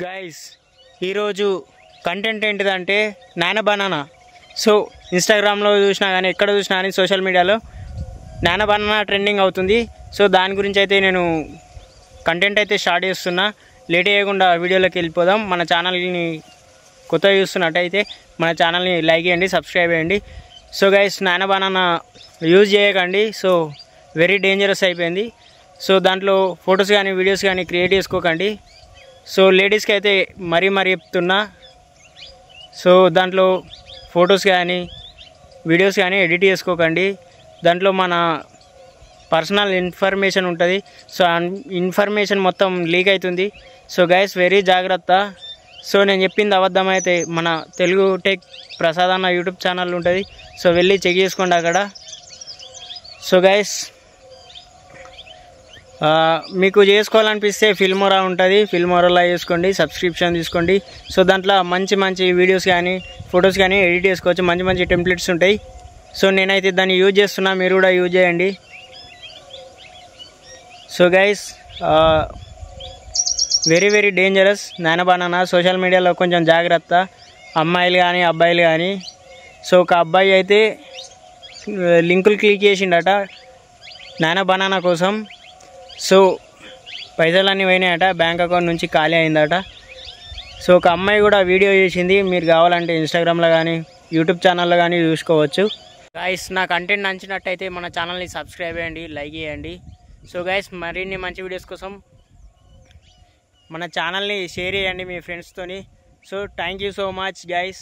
Guys ఈరోజు content ఏంటిదంటే nano banana. So ఇన్స్టాగ్రామ్లో చూసినా కానీ ఎక్కడ చూసినా కానీ సోషల్ మీడియాలో నానో బనానా ట్రెండింగ్ అవుతుంది. సో దాని గురించి అయితే నేను కంటెంట్ అయితే స్టార్ట్ చేస్తున్నా. లేట్ చేయకుండా వీడియోలోకి వెళ్ళిపోదాం. మన ఛానల్ని కొత్తగా చూస్తున్నట్టయితే మన ఛానల్ని లైక్ చేయండి, సబ్స్క్రైబ్ చేయండి. So guys nano banana use చేయకండి. సో వెరీ డేంజరస్ అయిపోయింది. సో దాంట్లో ఫొటోస్ కానీ వీడియోస్ కానీ క్రియేట్ చేసుకోకండి. సో లేడీస్కి అయితే మరీ చెప్తున్నా. సో దాంట్లో ఫొటోస్ కానీ వీడియోస్ కానీ ఎడిట్ చేసుకోకండి. దాంట్లో మన పర్సనల్ ఇన్ఫర్మేషన్ ఉంటుంది. సో ఇన్ఫర్మేషన్ మొత్తం లీక్ అవుతుంది. సో గైస్ వెరీ జాగ్రత్త. సో నేను చెప్పింది అబద్ధమైతే మన తెలుగు టెక్ ప్రసాద్ అన్న యూట్యూబ్ ఛానల్ ఉంటుంది. సో వెళ్ళి చెక్ చేసుకోండి అక్కడ. సో గైస్ మీకు చేసుకోవాలనిపిస్తే ఫిల్మోరా ఉంటుంది, ఫిల్మోరాలో చేసుకోండి, సబ్స్క్రిప్షన్ తీసుకోండి. సో దాంట్లో మంచి వీడియోస్ కానీ ఫొటోస్ కానీ ఎడిట్ చేసుకోవచ్చు. మంచి టెంప్లెట్స్ ఉంటాయి. సో నేనైతే దాన్ని యూజ్ చేస్తున్నా, మీరు కూడా యూజ్ చేయండి. So guys very dangerous nano banana. Social మీడియాలో కొంచెం జాగ్రత్త, అమ్మాయిలు కానీ అబ్బాయిలు కానీ. సో ఒక అబ్బాయి అయితే లింకులు క్లిక్ చేసిండట నానో బనానా కోసం. సో పైసలన్నీ పోయినాయట, బ్యాంక్ అకౌంట్ నుంచి ఖాళీ అయిందట. సో ఒక అమ్మాయి కూడా వీడియో చేసింది. మీరు కావాలంటే ఇన్స్టాగ్రామ్లో కానీ యూట్యూబ్ ఛానల్లో కానీ చూసుకోవచ్చు. గైస్ నా కంటెంట్ నచ్చినట్టయితే మన ఛానల్ని సబ్స్క్రైబ్ చేయండి, లైక్ చేయండి. సో గైస్ మరిన్ని మంచి వీడియోస్ కోసం మన ఛానల్ని షేర్ చేయండి మీ ఫ్రెండ్స్తోని. So thank you so much guys.